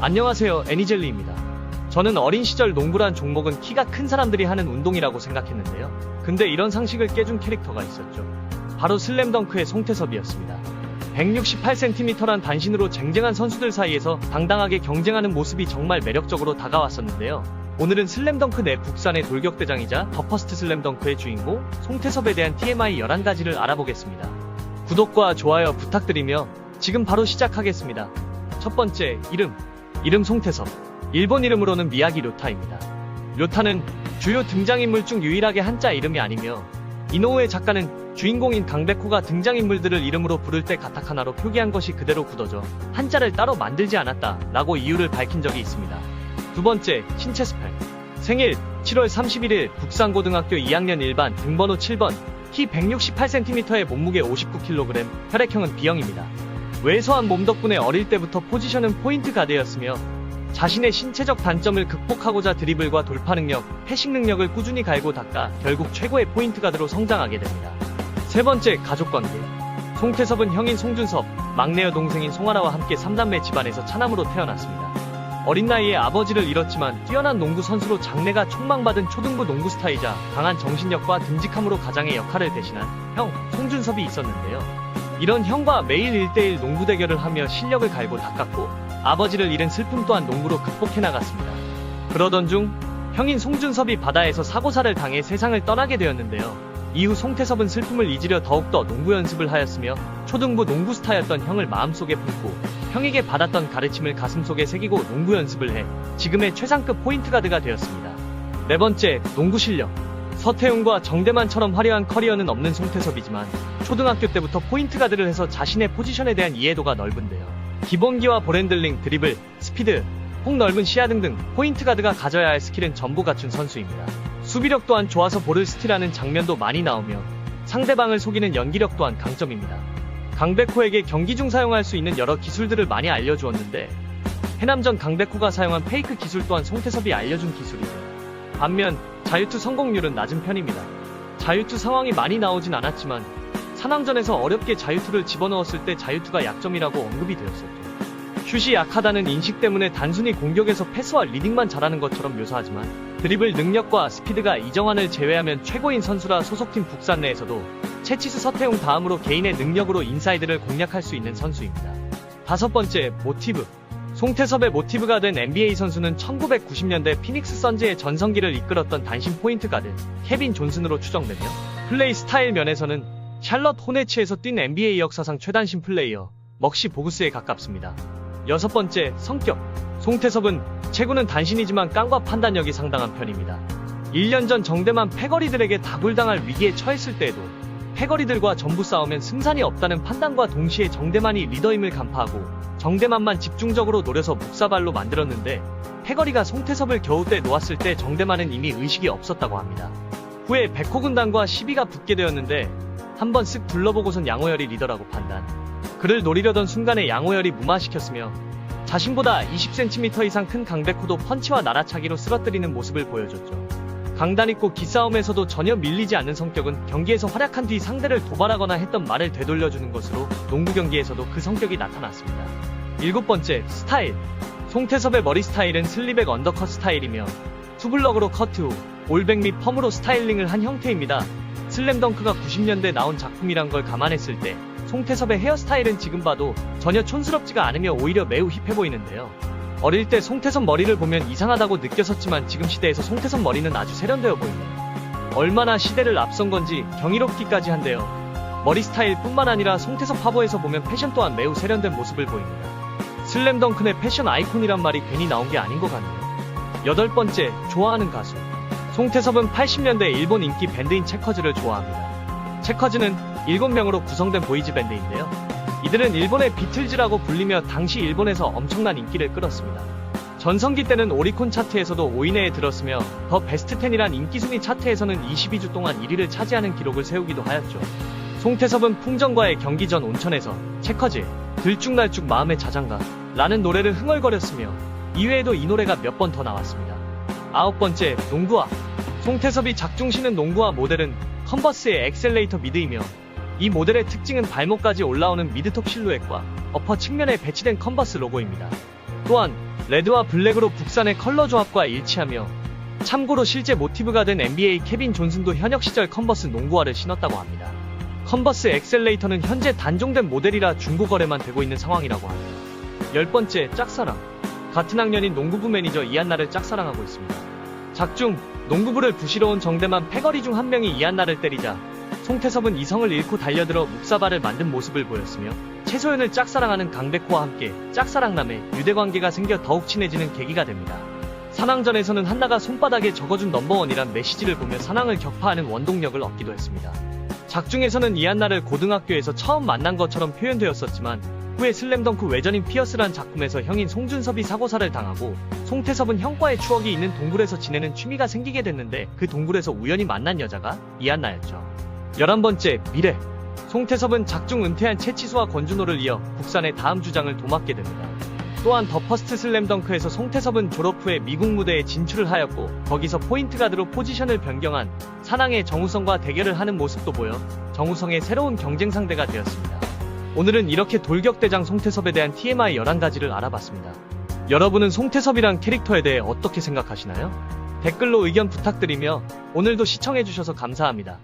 안녕하세요, 애니젤리입니다. 저는 어린 시절 농구란 종목은 키가 큰 사람들이 하는 운동이라고 생각했는데요. 근데 이런 상식을 깨준 캐릭터가 있었죠. 바로 슬램덩크의 송태섭이었습니다. 168cm란 단신으로 쟁쟁한 선수들 사이에서 당당하게 경쟁하는 모습이 정말 매력적으로 다가왔었는데요. 오늘은 슬램덩크 내 국산의 돌격대장이자 더 퍼스트 슬램덩크의 주인공 송태섭에 대한 TMI 11가지를 알아보겠습니다. 구독과 좋아요 부탁드리며 지금 바로 시작하겠습니다. 첫 번째, 이름 송태섭. 일본 이름으로는 미야기 료타입니다. 료타는 주요 등장인물 중 유일하게 한자 이름이 아니며 이노우에 작가는 주인공인 강백호가 등장인물들을 이름으로 부를 때 가타카나로 표기한 것이 그대로 굳어져 한자를 따로 만들지 않았다 라고 이유를 밝힌 적이 있습니다. 두 번째, 신체 스펙. 생일 7월 31일 북산고등학교 2학년 1반 등번호 7번, 키 168cm에 몸무게 59kg, 혈액형은 B형입니다. 왜소한 몸 덕분에 어릴 때부터 포지션은 포인트 가드였으며 자신의 신체적 단점을 극복하고자 드리블과 돌파 능력, 패싱 능력을 꾸준히 갈고 닦아 결국 최고의 포인트 가드로 성장하게 됩니다. 세 번째, 가족관계. 송태섭은 형인 송준섭, 막내 여동생인 송하라와 함께 3남매 집안에서 차남으로 태어났습니다. 어린 나이에 아버지를 잃었지만 뛰어난 농구 선수로 장래가 촉망받은 초등부 농구 스타이자 강한 정신력과 듬직함으로 가장의 역할을 대신한 형, 송준섭이 있었는데요. 이런 형과 매일 1대1 농구 대결을 하며 실력을 갈고 닦았고 아버지를 잃은 슬픔 또한 농구로 극복해 나갔습니다. 그러던 중 형인 송준섭이 바다에서 사고사를 당해 세상을 떠나게 되었는데요. 이후 송태섭은 슬픔을 잊으려 더욱더 농구 연습을 하였으며 초등부 농구 스타였던 형을 마음속에 품고 형에게 받았던 가르침을 가슴속에 새기고 농구 연습을 해 지금의 최상급 포인트 가드가 되었습니다. 네 번째, 농구 실력. 서태웅과 정대만처럼 화려한 커리어는 없는 송태섭이지만 초등학교 때부터 포인트 가드를 해서 자신의 포지션에 대한 이해도가 넓은데요. 기본기와 볼핸들링, 드리블, 스피드, 폭넓은 시야 등등 포인트 가드가 가져야 할 스킬은 전부 갖춘 선수입니다. 수비력 또한 좋아서 볼을 스틸하는 장면도 많이 나오며 상대방을 속이는 연기력 또한 강점입니다. 강백호에게 경기 중 사용할 수 있는 여러 기술들을 많이 알려주었는데 해남전 강백호가 사용한 페이크 기술 또한 송태섭이 알려준 기술이죠. 반면 자유투 성공률은 낮은 편입니다. 자유투 상황이 많이 나오진 않았지만 산왕전에서 어렵게 자유투를 집어넣었을 때 자유투가 약점이라고 언급이 되었었죠. 슛이 약하다는 인식 때문에 단순히 공격에서 패스와 리딩만 잘하는 것처럼 묘사하지만 드리블 능력과 스피드가 이정환을 제외하면 최고인 선수라 소속팀 북산 내에서도 채치수 서태웅 다음으로 개인의 능력으로 인사이드를 공략할 수 있는 선수입니다. 다섯 번째, 모티브. 송태섭의 모티브가 된 NBA 선수는 1990년대 피닉스 선즈의 전성기를 이끌었던 단신 포인트 가드 케빈 존슨으로 추정되며 플레이 스타일 면에서는 샬럿 호네츠에서 뛴 NBA 역사상 최단신 플레이어 먹시 보구스에 가깝습니다. 여섯 번째, 성격. 송태섭은 체구는 단신이지만 깡과 판단력이 상당한 편입니다. 1년 전 정대만 패거리들에게 다굴당할 위기에 처했을 때에도 패거리들과 전부 싸우면 승산이 없다는 판단과 동시에 정대만이 리더임을 간파하고 정대만만 집중적으로 노려서 묵사발로 만들었는데 패거리가 송태섭을 겨우 떼놓았을 때 정대만은 이미 의식이 없었다고 합니다. 후에 백호 군단과 시비가 붙게 되었는데 한번 쓱 둘러보고선 양호열이 리더라고 판단. 그를 노리려던 순간에 양호열이 무마시켰으며 자신보다 20cm 이상 큰 강백호도 펀치와 날아차기로 쓰러뜨리는 모습을 보여줬죠. 강단있고 기싸움에서도 전혀 밀리지 않는 성격은 경기에서 활약한 뒤 상대를 도발하거나 했던 말을 되돌려주는 것으로 농구 경기에서도 그 성격이 나타났습니다. 일곱 번째, 스타일. 송태섭의 머리 스타일은 슬리백 언더컷 스타일이며 투블럭으로 커트 후 올백 및 펌으로 스타일링을 한 형태입니다. 슬램덩크가 90년대 나온 작품이란 걸 감안했을 때 송태섭의 헤어스타일은 지금 봐도 전혀 촌스럽지가 않으며 오히려 매우 힙해 보이는데요. 어릴 때 송태섭 머리를 보면 이상하다고 느꼈었지만 지금 시대에서 송태섭 머리는 아주 세련되어 보이네요. 얼마나 시대를 앞선 건지 경이롭기까지 한데요. 머리 스타일 뿐만 아니라 송태섭 화보에서 보면 패션 또한 매우 세련된 모습을 보입니다. 슬램덩크 내 패션 아이콘이란 말이 괜히 나온 게 아닌 것 같네요. 여덟 번째, 좋아하는 가수. 송태섭은 80년대 일본 인기 밴드인 체커즈를 좋아합니다. 체커즈는 7명으로 구성된 보이즈 밴드인데요. 이들은 일본의 비틀즈라고 불리며 당시 일본에서 엄청난 인기를 끌었습니다. 전성기 때는 오리콘 차트에서도 5위 내에 들었으며 더 베스트 10이란 인기순위 차트에서는 22주 동안 1위를 차지하는 기록을 세우기도 하였죠. 송태섭은 풍정과의 경기 전 온천에서 체커즈, 들쭉날쭉 마음의 자장가 라는 노래를 흥얼거렸으며 이외에도 이 노래가 몇 번 더 나왔습니다. 아홉 번째, 농구화. 송태섭이 작중시는 농구화 모델은 컨버스의 엑셀레이터 미드이며 이 모델의 특징은 발목까지 올라오는 미드톱 실루엣과 어퍼 측면에 배치된 컨버스 로고입니다. 또한 레드와 블랙으로 북산의 컬러 조합과 일치하며 참고로 실제 모티브가 된 NBA 케빈 존슨도 현역 시절 컨버스 농구화를 신었다고 합니다. 컨버스 엑셀레이터는 현재 단종된 모델이라 중고 거래만 되고 있는 상황이라고 합니다. 10번째, 짝사랑. 같은 학년인 농구부 매니저 이한나를 짝사랑하고 있습니다. 작중, 농구부를 부시러 온 정대만 패거리 중 한 명이 이한나를 때리자 송태섭은 이성을 잃고 달려들어 묵사발을 만든 모습을 보였으며 최소연을 짝사랑하는 강백호와 함께 짝사랑남의 유대관계가 생겨 더욱 친해지는 계기가 됩니다. 산왕전에서는 한나가 손바닥에 적어준 넘버원이란 메시지를 보며 산왕을 격파하는 원동력을 얻기도 했습니다. 작중에서는 이한나를 고등학교에서 처음 만난 것처럼 표현되었었지만 후에 슬램덩크 외전인 피어스란 작품에서 형인 송준섭이 사고사를 당하고 송태섭은 형과의 추억이 있는 동굴에서 지내는 취미가 생기게 됐는데 그 동굴에서 우연히 만난 여자가 이한나였죠. 11번째, 미래. 송태섭은 작중 은퇴한 최치수와 권준호를 이어 국산의 다음 주장을 도맡게 됩니다. 또한 더 퍼스트 슬램덩크에서 송태섭은 졸업 후에 미국 무대에 진출을 하였고 거기서 포인트 가드로 포지션을 변경한 산왕의 정우성과 대결을 하는 모습도 보여 정우성의 새로운 경쟁 상대가 되었습니다. 오늘은 이렇게 돌격대장 송태섭에 대한 TMI 11가지를 알아봤습니다. 여러분은 송태섭이란 캐릭터에 대해 어떻게 생각하시나요? 댓글로 의견 부탁드리며 오늘도 시청해주셔서 감사합니다.